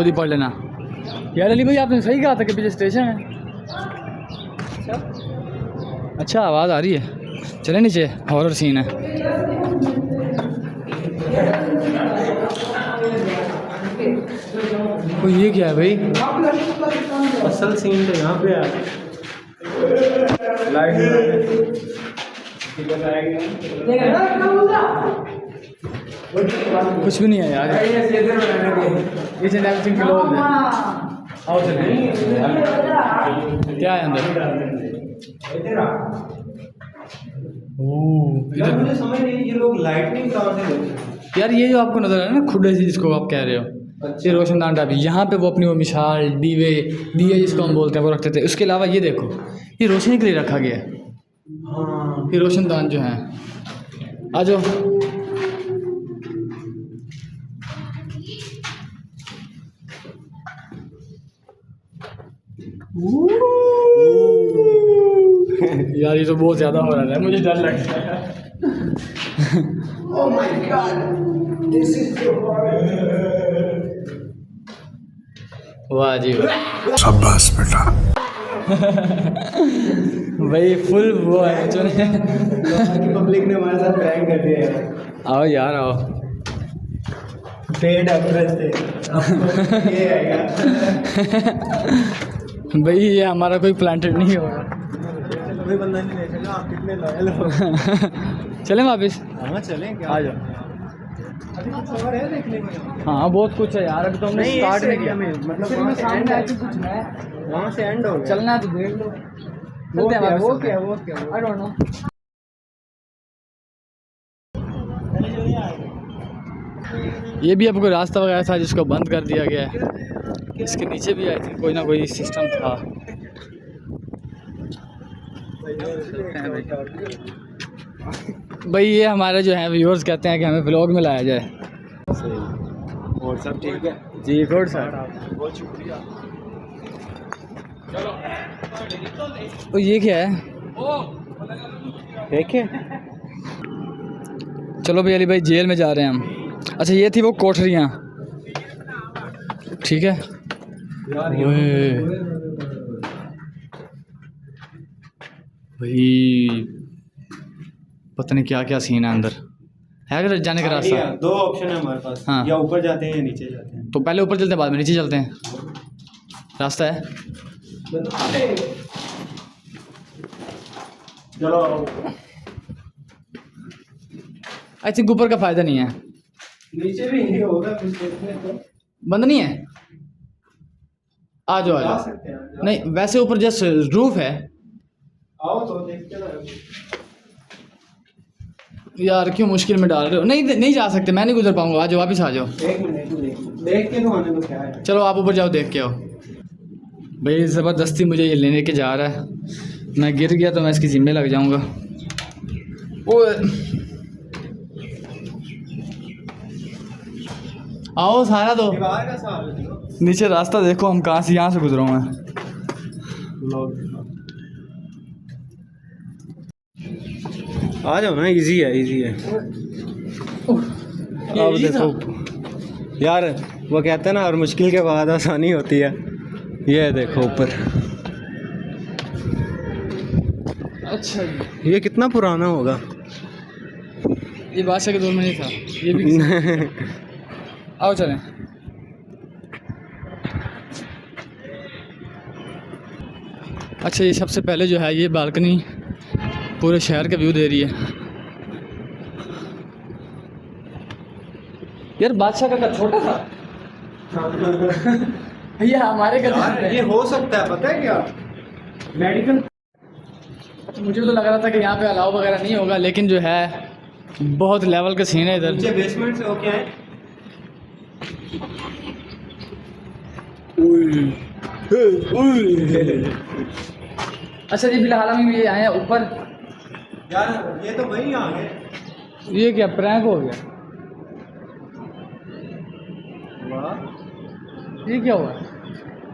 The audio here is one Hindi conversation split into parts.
खुद ही पढ़ लेना। यार अली भाई आपने सही कहा था कि पीछे स्टेशन है। अच्छा आवाज़ आ रही है, चले नीचे, हॉरर सीन है। तो ये क्या है भाई? असल सीन तो यहाँ पे है। लाइट कुछ भी नहीं है यार, इच एंड एवरीथिंग क्लोज है। आओ चलिए, क्या है अंदर? यार मुझे समझ नहीं ये लोग लाइटनिंग कहाँ से लेते हैं? यार ये जो आपको नजर आ रहा है ना खुडे से, जिसको आप कह रहे हो, ये रोशनदान टाइप, यहाँ पे वो अपनी वो मिसाल दीवे दिए जिसको हम बोलते हैं वो रखते थे। उसके अलावा ये देखो, ये रोशनी के लिए रखा गया है। हाँ ये रोशनदान जो है, आ जाओ। यार ये तो बहुत ज़्यादा हो रहा है, मुझे डर लग रहा है। Oh my God, this is so वाह जी वाह, शाबाश बेटा। भाई फुल वो है जो पब्लिक ने हमारे साथ प्रैंक कर दिया है। आओ यार आओ। पेड अप्रोच थे ये आएगा। भाई ये हमारा कोई प्लांटेड नहीं होगा। कोई बंदा नहीं देखेगा आप कितने लॉयल हो। चलें वापस? हाँ चलें क्या आ जाओ। अभी कुछ और है देखने को यहाँ? हाँ बहुत कुछ है यार, अभी तो हमने स्टार्ट नहीं किया। मतलब फिर वहाँ मैं से सामने एंड आके कुछ है, वहाँ से एंड हो गया। चलना है तो देख लो। वो चलते हैं क्या वापस, वो चलते क्या हैं। वो क्या आई डोंट नो। ये भी आपको रास्ता वगैरह था जिसको बंद कर दिया गया है। इसके नीचे भी आई थिंक कोई ना कोई सिस्टम था। भाई ये हमारे जो हैं व्यूअर्स कहते हैं कि हमें व्लॉग में लाया जाए। और सब ठीक है जी गुड सर। बहुत शुक्रिया। तो ये क्या है? देखें चलो भाई अली भाई जेल में जा रहे हैं हम। अच्छा ये थी वो कोठरियाँ, ठीक है। ओए भाई पता नहीं क्या क्या सीन है अंदर। है अगर जाने का रास्ता? दो ऑप्शन है हमारे पास। हाँ। या ऊपर जाते हैं या नीचे जाते हैं। तो पहले ऊपर चलते हैं बाद में नीचे चलते हैं। रास्ता है? चलो आई थिंक ऊपर का फ़ायदा नहीं है। नीचे भी नहीं होगा कुछ देखने को। बंद नहीं है? आ जाओ आ जा जाओ। सकते हैं नहीं वैसे ऊपर जस्ट रूफ है। आओ तो देखते हैं। यार क्यों मुश्किल में डाल रहे हो? नहीं नहीं जा सकते, मैं नहीं गुजर पाऊंगा। आ जाओ वापस आ जाओ। एक मिनट देख के तो आने को क्या है। चलो आप ऊपर जाओ, देख के आओ। भाई ज़बरदस्ती मुझे ये लेने के जा रहा है, मैं गिर गया तो मैं इसकी जिम्मे लग जाऊंगा। ओए आओ सारा दो। दीवार का सवाल है। नीचे रास्ता देखो, हम कहाँ से, यहाँ से गुजरा हूँ मैं। आ जाओ ना, इजी है इजी है। अब देखो यार वो कहते हैं ना और मुश्किल के बाद आसानी होती है। ये देखो ऊपर। अच्छा ये कितना पुराना होगा। ये बादशाह के दौर में नहीं था ये भी। आओ चलें। अच्छा ये सबसे पहले जो है ये बालकनी पूरे शहर का व्यू दे रही है। यार बादशाह का घर छोटा था। ये हमारे घर ये हो सकता है, पता है क्या मेडिकल। अच्छा मुझे तो लग रहा था कि यहाँ पे अलाव वगैरह नहीं होगा, लेकिन जो है बहुत लेवल का सीन है इधर। नीचे बेसमेंट से होके आए। अच्छा जी फिलहाल हम ये आए हैं ऊपर। यार ये तो वही आ गए। ये क्या प्रैंक हो गया? वाह ये क्या हुआ?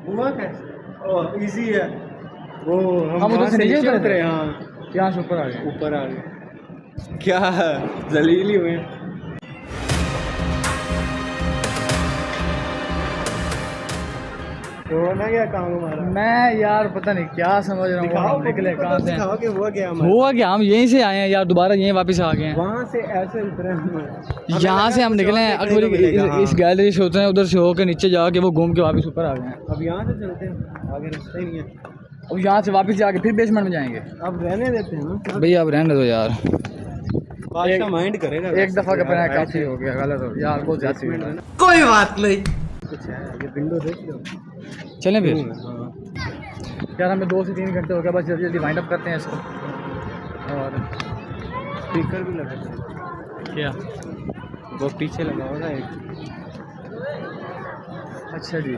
हुआ कैसे? ओह इजी है। वो हम हम उधर वहाँ से नीचे उतरे उतरे। हाँ यहाँ से ऊपर आ गए। ऊपर आ गए। क्या जलील ही हुए। तो ना क्या काम हमारा? मैं यार पता नहीं क्या समझ रहा हूँ, हम निकले कहाँ से हैं। दिखाओ कि हुआ क्या हमारा? हुआ क्या, हम यहीं से आए हैं यार, दोबारा यहीं वापस आ गए हैं। वहाँ से ऐसे उतरे हम। यहाँ से हम निकले हैं अकबरी इस गैलरी से उतरे हैं, उधर से होकर नीचे जाके वो घूम के वापस ऊपर आ गए हैं। अब यहाँ से चलते हैं, आगे रास्ता ही नहीं है। अब यहाँ से वापस जाके फिर बेसमेंट में जाएंगे। अब रहने देते हैं ना भैया अब रहने दो यार, बादशाह माइंड करेगा। एक दफा का पहना काफी हो गया, गलत हो यार, बहुत ज्यादा हो गया। कोई बात नहीं, कुछ है ये विंडो देख लो। चलें फिर हाँ। यार, हमें 2 से 3 घंटे हो गया, बस जल्दी जल्दी वाइंड अप करते हैं इसको। और स्पीकर भी लगा था, क्या, वो पीछे लगा होगा एक। अच्छा जी,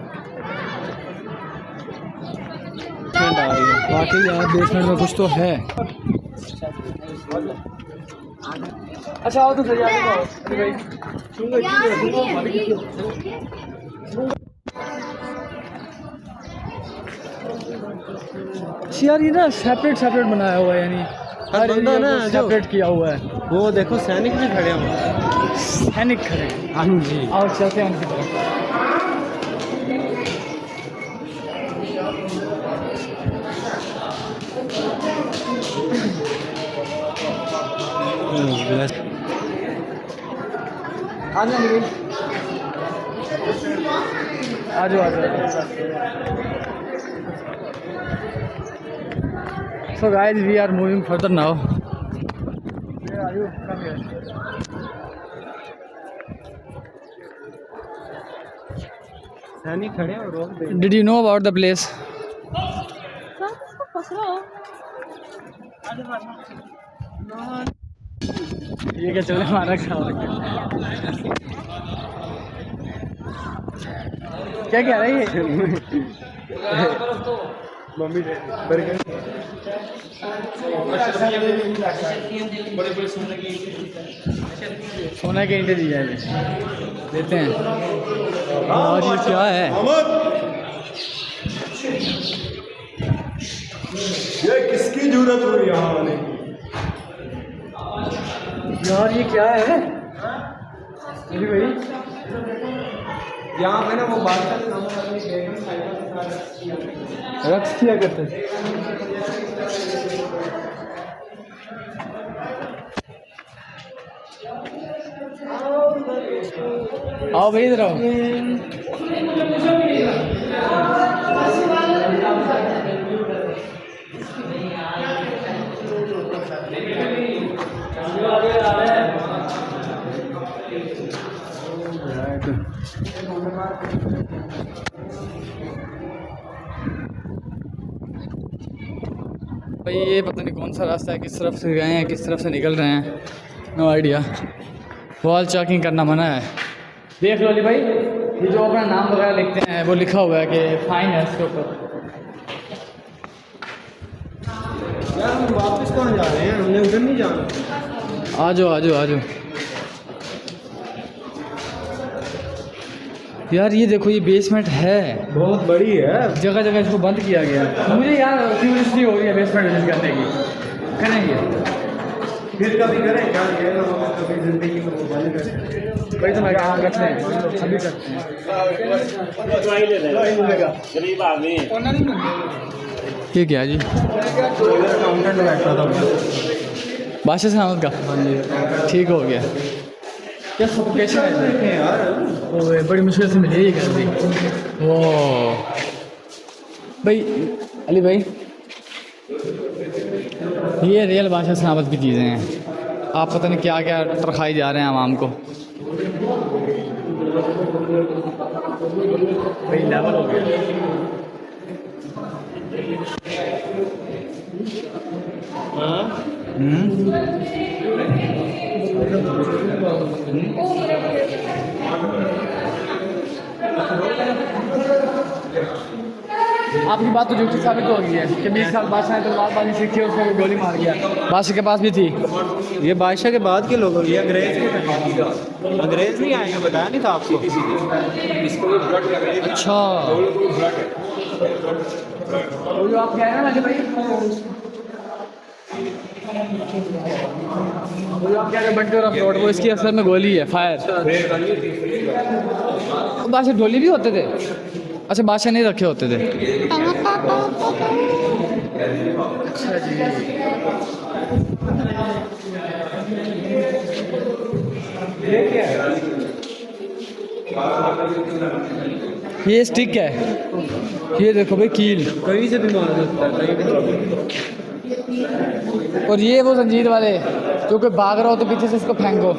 आ रही है वाकई यार बेसमेंट में कुछ तो है। अच्छा आओ तो सही, आगे आओ। अरे भाई यार, ये ना सेपरेट सेपरेट बनाया हुआ है, यानी हर बंदा ना जो सेपरेट किया हुआ है। वो देखो सैनिक भी खड़े हैं। सैनिक खड़े हैं। हाँ जी, आओ चलते हैं उनकी तरफ। आ जाओ आ जाओ आ जाओ। So guys, we are moving further now. Where are you? Come here. सैनिक खड़े हैं और रोक दे। Did you know about the place? ये क्या चले हमारा खाओ। क्या कह रहा है ये? मम्मी बर्गर सोने के ईंटें दी जाए देते हैं। और ये क्या है? ये किसकी जरूरत हुई यहाँ आने की? यार ये क्या है? अरे भाई यहाँ पे ना वो बादशाह रक्स किया करते थे। आओ भाई इधर आओ। भाई ये पता नहीं कौन सा रास्ता है, किस तरफ से गए हैं, किस तरफ से निकल रहे हैं, नो आइडिया। वॉल चेकिंग करना मना है। देख लो अली भाई, ये जो अपना नाम वगैरह लिखते हैं वो लिखा हुआ है कि फाइन है इसके ऊपर। यार हम वापस कहाँ जा रहे हैं? हमने उधर नहीं जाना। आ जाओ आ जाओ आ जाओ। यार ये देखो, ये बेसमेंट है, बहुत बड़ी है। जगह जगह इसको बंद किया गया है। मुझे यार क्यूरियोसिटी हो रही है बेसमेंट विजिट करने की, करेंगे फिर कभी करें क्या? ये ना हो कभी जिंदगी में वो बंद करें। भाई तो मैं क्या करते हैं, अभी करते हैं। गरीब आदमी ये क्या जी? काउंटर में बैठा था बादशाह सलामत का ठीक हो गया। क्या सफोकेशन है यार। ओए, बड़ी मुश्किल से मिली है ये गैलरी। वो भाई अली भाई, ये रियल बादशाह सलामत की चीज़ें हैं। आप पता नहीं क्या क्या तरखाई जा रहे हैं आवाम को। भाई लेवल हो गया। आपकी बात तो झूठी साबित हो गई है कि 20 साल बादशाह ने तलवारबाजी सीखी, उसको गोली मार गया। बादशाह के पास भी थी। ये बादशाह के बाद के लोग, ये अंग्रेज अंग्रेज नहीं आएंगे, बताया नहीं था आपको? अच्छा, तो जो आप कह रहे हैं ना कि भाई, वो जो आप कह रहे हैं बंटी और अपलोड, वो इसकी असल में गोली है, फायर। बादशाह ढोली भी होते थे। अच्छा बादशाह नहीं रखे होते थे। अच्छा जी। ये स्टिक है, ये देखो भाई कील, कहीं से भी मार सकता है, कहीं भी। और ये वो जंजीर वाले जो कोई भाग रहा हो तो पीछे से इसको फेंको।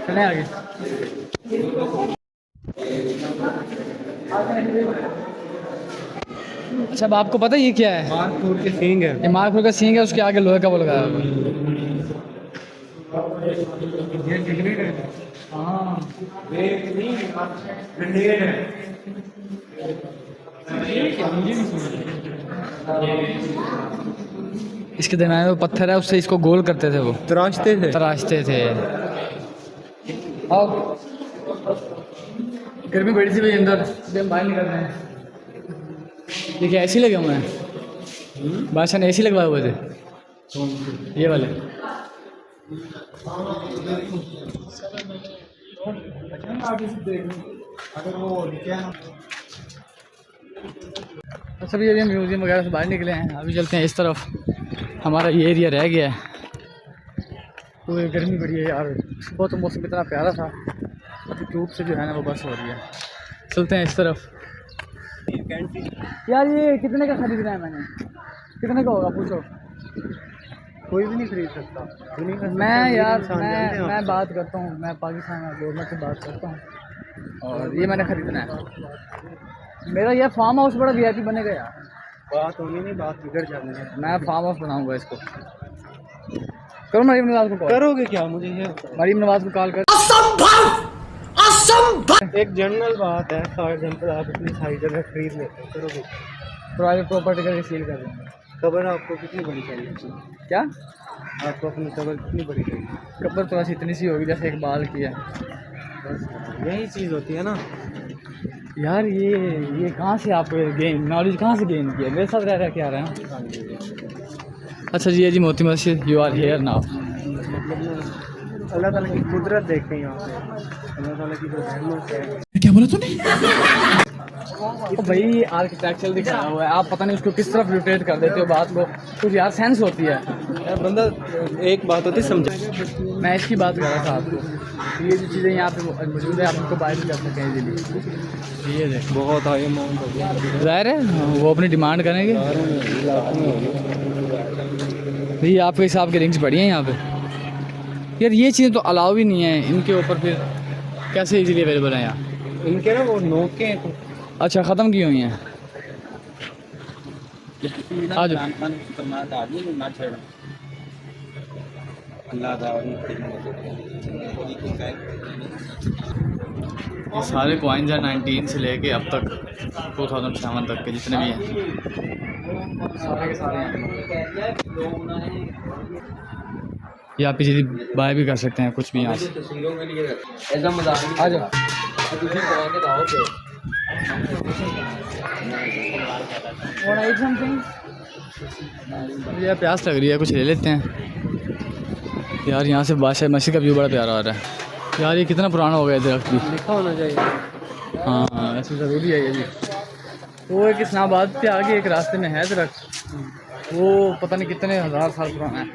चले आगे। अच्छा अब आपको पता है ये क्या है? मारपुर के सींग है। ये मार्कपुर का सींग है, उसके आगे लोहे का वो लगाया हुआ है। हाँ इसके दरम्यान वो पत्थर है, उससे इसको गोल करते थे, वो तराशते थे। अब गर्मी बड़ी सी भाई अंदर, अभी हम बाहर निकल रहे हैं। देखिए ऐसे लगे हुए हैं, बादशाह ने ऐसे लगवाए हुए थे ये वाले। अच्छा अभी हम म्यूज़ियम वगैरह से बाहर निकले हैं, अभी चलते हैं इस तरफ। हमारा ये एरिया रह गया है। तो ये गर्मी बड़ी है यार, सुबह तो मौसम इतना प्यारा था, अभी धूप से जो है ना वो बस हो रही है। चलते हैं इस तरफ। यार ये कितने का खरीदना है मैंने? कितने का होगा पूछो? कोई भी नहीं खरीद सकता। मैं यार मैं बात करता हूँ, मैं पाकिस्तान गवर्नमेंट से बात करता हूँ, और ये मैंने ख़रीदना है। मेरा यह फार्म हाउस बड़ा वीआईपी बनेगा यार। बात होनी नहीं, बात बिगड़ जानी है। मैं फार्म हाउस बनाऊँगा इसको। करो मरीम नवाज को कॉल। करोगे क्या मुझे ये? मरीम नवाज को कॉल कर। एक जनरल बात है, फॉर एग्जाम्पल आप इतनी सारी जगह खरीद लेते हो, करोगे? प्राइवेट प्रॉपर्टी करके सील कर देंगे। कबर आपको कितनी बड़ी चाहिए? क्या आपको अपनी कबर कितनी बड़ी चाहिए? कब्र तो ऐसी इतनी सी होगी जैसे एक बाल की है। बस यही चीज़ होती है ना यार ये कहाँ से आप गेन नॉलेज कहाँ से गेन किया? मेरे साथ रह रहा क्या रहे हैं? अच्छा जी, ये जी Moti Masjid, you are here now. मतलब अल्लाह ताला की कुदरत देखते हैं यहाँ पे, अल्लाह ताला की जो रहमत है। क्या बोला तूने? तो भाई आर्किटेक्चर दिखाया हुआ है, आप पता नहीं उसको किस तरफ रोटेट कर देते हो बात को, कुछ यार सेंस होती है यार बंदा एक बात होती है समझा। मैं इसकी बात कर रहा था आपको। ये जो चीज़ें यहाँ पे मौजूद है आप उनको बाय भी कर सकते हैं इजीली। ये देख बहुत हाई अमाउंट हो गया, ज़ाहिर है वो अपनी डिमांड करेंगे। भाई आपके हिसाब के रिंग्स बढ़िया हैं यहाँ पे यार। ये चीज़ें तो अलाउ ही नहीं है इनके ऊपर, फिर कैसे इजीली अवेलेबल हैं यहाँ? इनके ना वो नोके अच्छा ख़त्म की हुई हैं। आज ये सारे कॉइन्स हैं 19 से लेके अब तक 2007 तक के जितने भी हैं, सारे के सारे हैं। या आप इजीली बाय भी कर सकते हैं कुछ भी यहाँ से। आ जाओ। मुझे प्यास लग रही है, कुछ ले लेते हैं यार। यहाँ से बादशाह मस्जिद का व्यू बड़ा प्यारा आ रहा है यार। ये कितना पुराना हो गया दरख्त भी, लिखा होना चाहिए। हाँ ऐसे ज़रूरी है ये भी। वो एक इस्लामाबाद के आगे एक रास्ते में है दरख्त, वो पता नहीं कितने हज़ार साल पुराना है,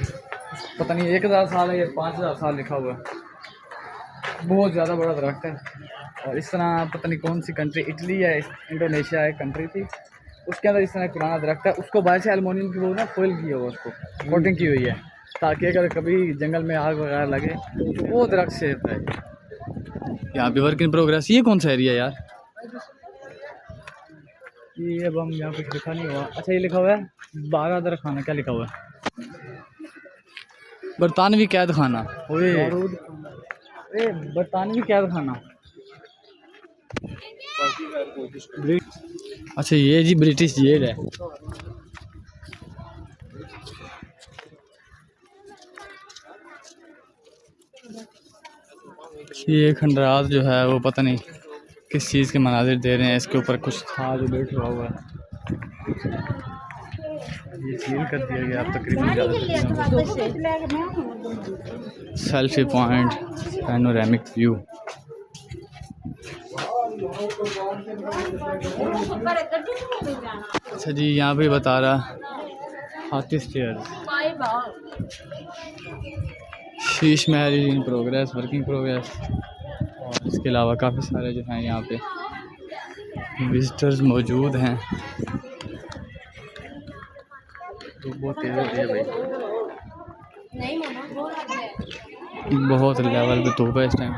पता नहीं 1000 साल है या 5000 साल लिखा हुआ है। बहुत ज़्यादा बड़ा दरख्त है। और इस तरह पता नहीं कौन सी कंट्री, इटली या इंडोनेशिया एक कंट्री थी, उसके अंदर इस तरह पुराना दरख्त है। उसको बाहर से एलुमिनियम की वो ना फॉइल की है, वो उसको कोटिंग की हुई है ताकि अगर कभी जंगल में आग वगैरह लगे तो वो दरख्त सेफ है। यहाँ पे वर्क इन प्रोग्रेस। ये कौन सा एरिया है यार? ये अब हम यहाँ कुछ लिखा नहीं हुआ। अच्छा ये लिखा हुआ है बारादर खाना, क्या लिखा हुआ है? बरतानवी कैद खाना। ओए बरतानवी कैद खाना। अच्छा ये जी ब्रिटिश जेल है। ये खंडरात जो है वो पता नहीं किस चीज़ के मनाजिर दे रहे हैं। इसके ऊपर कुछ था जो बैठा हुआ है, ये सील कर दिया गया अब तकरीबन ज़्यादा। Selfie point, panoramic view. अच्छा जी, यहाँ पे बता रहा हाथी stair, Sheesh Mahal in progress, working progress. और इसके अलावा काफ़ी सारे जो हैं यहाँ पे विजिटर्स मौजूद हैं। तो बहुत तेज़ हो रही है भाई, बहुत लेवल पे धूप है इस टाइम।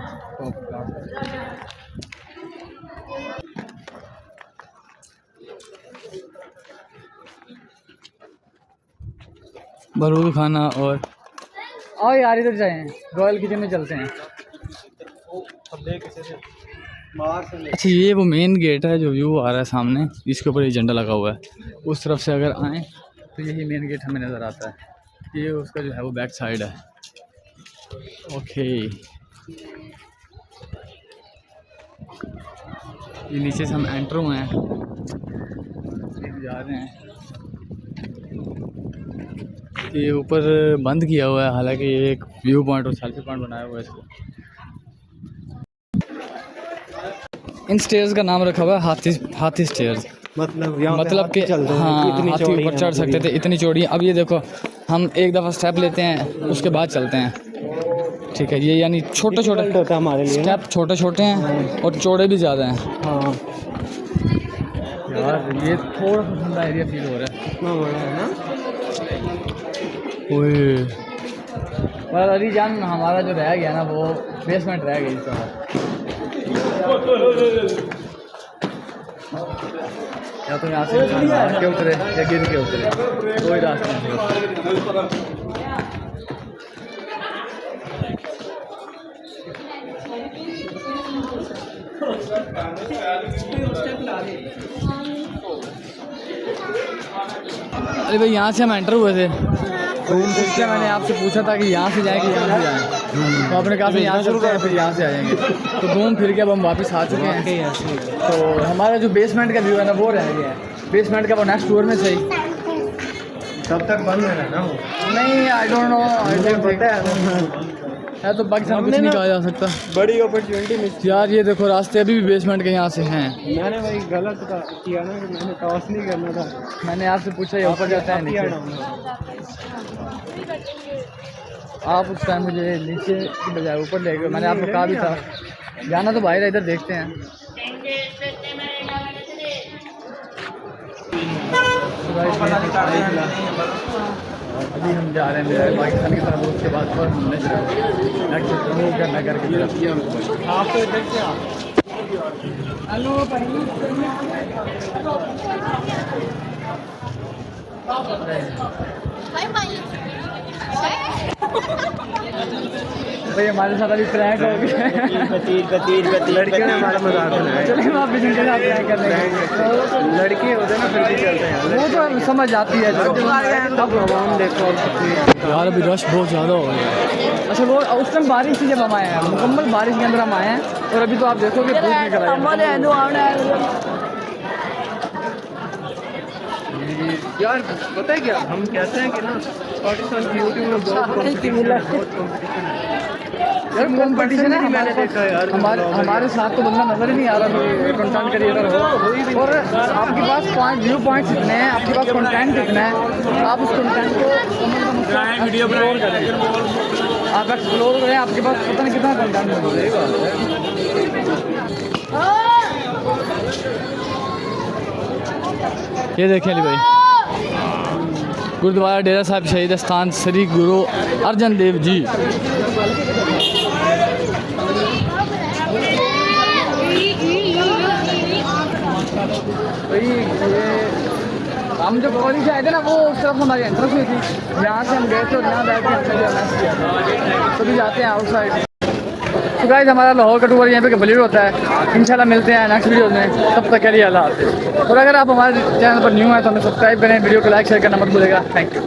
बारूद खाना और आओ यार इधर जाएं, रॉयल किचन में चलते हैं। अच्छा ये वो मेन गेट है जो व्यू आ रहा है सामने, इसके ऊपर ये झंडा लगा हुआ है। उस तरफ से अगर आएँ तो यही मेन गेट हमें नज़र आता है। ये उसका जो है वो बैक साइड है। ओके, ये नीचे से हम एंटर हुए हैं, जा रहे हैं। ये ऊपर बंद किया हुआ है, हालांकि ये एक व्यू पॉइंट और सेल्फी पॉइंट बनाया हुआ है इसको। इन स्टेयर्स का नाम रखा हुआ है हाथी स्टेयर्स। मतलब कि हाँ, हाथी ऊपर चढ़ सकते थे, इतनी चौड़ी। अब ये देखो, हम एक दफ़ा स्टेप लेते हैं, उसके बाद चलते हैं, ठीक है। ये यानी छोटे छोटे होता है हमारे लिए, स्टेप छोटे छोटे हैं और चौड़े भी ज़्यादा हैं। हाँ यार ये थोड़ा सा ठंडा एरिया फील हो रहा है, इतना बड़ा है ना। ओए पर अली जान, हमारा जो रह गया ना वो बेसमेंट रह गई इस तरह। या तो यहाँ से के उतरे या गिर के उतरे, कोई रास्ता नहीं। अरे भाई यहाँ से हम एंटर हुए थे, इसलिए मैंने आपसे पूछा था कि यहाँ से जाएँ कि यहाँ से जाएँ, तो आपने कहा फिर यहाँ चलते हैं, फिर यहाँ से आ जाएंगे। तो घूम फिर के अब हम वापस आ चुके हैं। तो हमारा जो बेसमेंट का व्यू है ना वो रह गया है। बेसमेंट का वो नेक्स्ट टूर में सही, तब तक बंद है ना वो। नहीं आई डोंट नो, है तो पाकिस्तान कुछ नहीं कहा जा सकता। बड़ी अपॉर्चुनिटी मिस यार ये देखो, रास्ते अभी भी बेसमेंट के यहाँ से हैं। मैंने भाई गलत किया ना, कि मैंने क्रॉस नहीं करना था। मैंने आपसे पूछा ये ऊपर जाता है नीचे, आप उस टाइम मुझे नीचे की बजाय ऊपर ले गए। मैंने आपको कहा भी था जाना तो बाहर, इधर देखते हैं। अभी हम जा रहे हैं पाकिस्तान की तरफ, उसके बाद फिर हमने करके आप तो इधर से हेलो भाई, हमारे साथ अभी प्रैंक हो गया। लड़के ने हमारा मजाक बनाया। चलिए आप भी जिनके साथ प्रैंक कर लेंगे। लड़के होते हैं ना, फिर भी चलते हैं, वो तो समझ आती है। तब आवाम देखो यार अभी रश बहुत ज़्यादा हो गया। अच्छा वो उस टाइम बारिश थी जब हम आए हैं, मुकम्मल बारिश के अंदर हम आए हैं, और अभी तो आप देखोगे धूप निकल आए। यार पता है क्या, हम कहते हैं कि ना पाकिस्तान की यूट्यूब में बहुत कंपटीशन है। मैंने देखा यार, हमारे साथ तो बंदा नजर ही नहीं आ रहा कंटेंट क्रिएटर हो, और आपके पास व्यू पॉइंट्स इतने हैं, आपके पास कंटेंट इतना है, आप उस कंटेंट को वीडियो करें, आप एक्सप्लोर करें, आपके पास पता नहीं कितना कंटेंट है। ये देखिए अली भाई, गुरुद्वारा डेरा साहिब शहीद स्थान श्री गुरु अर्जन देव जी। भाई ये हम जो कॉलेज से आए थे ना, वो उस तरफ हमारी एंट्रेंस हुई थी, यहाँ से हम गए थे और यहाँ बैठ के हमने जो मैच किया। तो भी जाते हैं आउटसाइड। तो गाइस हमारा लाहौर का टूर यहाँ पे कंप्लीट होता है। इंशाल्लाह मिलते हैं नेक्स्ट वीडियो में, तब तक के लिए अल्लाह हाफ़िज़। और अगर आप हमारे चैनल पर न्यू हैं तो हमें सब्सक्राइब करें, वीडियो को लाइक शेयर करना मत भूलिएगा। Thank you.